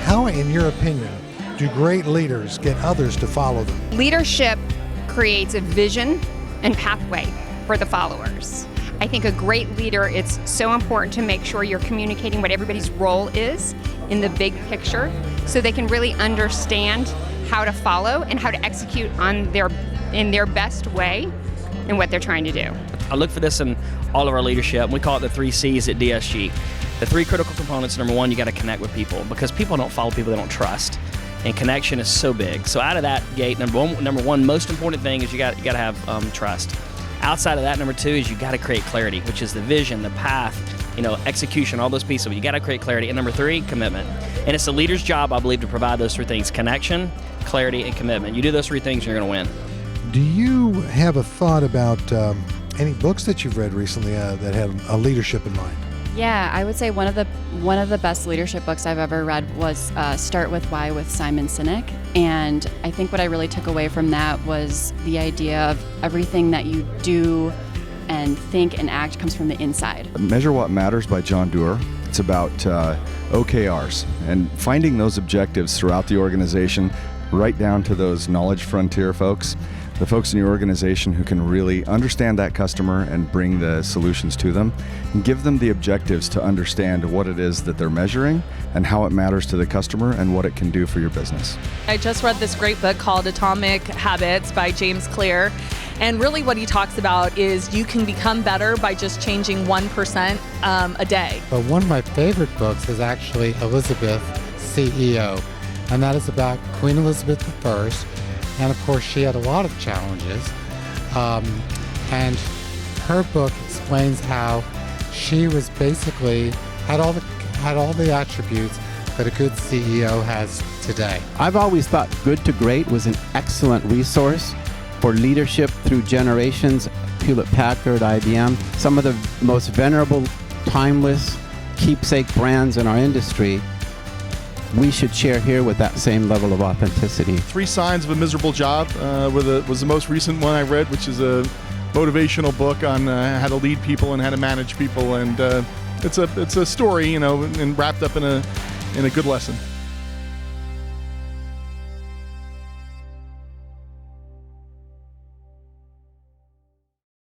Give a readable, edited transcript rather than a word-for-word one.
How, in your opinion, do great leaders get others to follow them? Leadership creates a vision and pathway for the followers. I think a great leader, it's so important to make sure you're communicating what everybody's role is in the big picture so they can really understand how to follow and how to execute in their best way in what they're trying to do. I look for this in all of our leadership. We call it the 3 C's at DSG. The 3 critical components. Number 1, you got to connect with people because people don't follow people they don't trust. And connection is so big. So out of that gate, number one, most important thing is you got to have trust. Outside of that, number 2 is you got to create clarity, which is the vision, the path, execution, all those pieces. You got to create clarity. And number 3, commitment. And it's the leader's job, I believe, to provide those 3 things: connection, clarity, and commitment. You do those 3 things, you're going to win. Do you have a thought about any books that you've read recently that have a leadership in mind? Yeah, I would say one of the best leadership books I've ever read was Start With Why with Simon Sinek. And I think what I really took away from that was the idea of everything that you do and think and act comes from the inside. Measure What Matters by John Doerr. It's about OKRs and finding those objectives throughout the organization, right down to those knowledge frontier folks, the folks in your organization who can really understand that customer and bring the solutions to them, and give them the objectives to understand what it is that they're measuring and how it matters to the customer and what it can do for your business. I just read this great book called Atomic Habits by James Clear. And really what he talks about is you can become better by just changing 1% a day. But one of my favorite books is actually Elizabeth, CEO, and that is about Queen Elizabeth I. And of course, she had a lot of challenges. And her book explains how she was basically had all the attributes that a good CEO has today. I've always thought Good to Great was an excellent resource for leadership through generations. Hewlett-Packard, IBM, some of the most venerable, timeless, keepsake brands in our industry, we should share here with that same level of authenticity. 3 Signs of a Miserable Job was the most recent one I read, which is a motivational book on how to lead people and how to manage people, and it's a story, and wrapped up in a good lesson.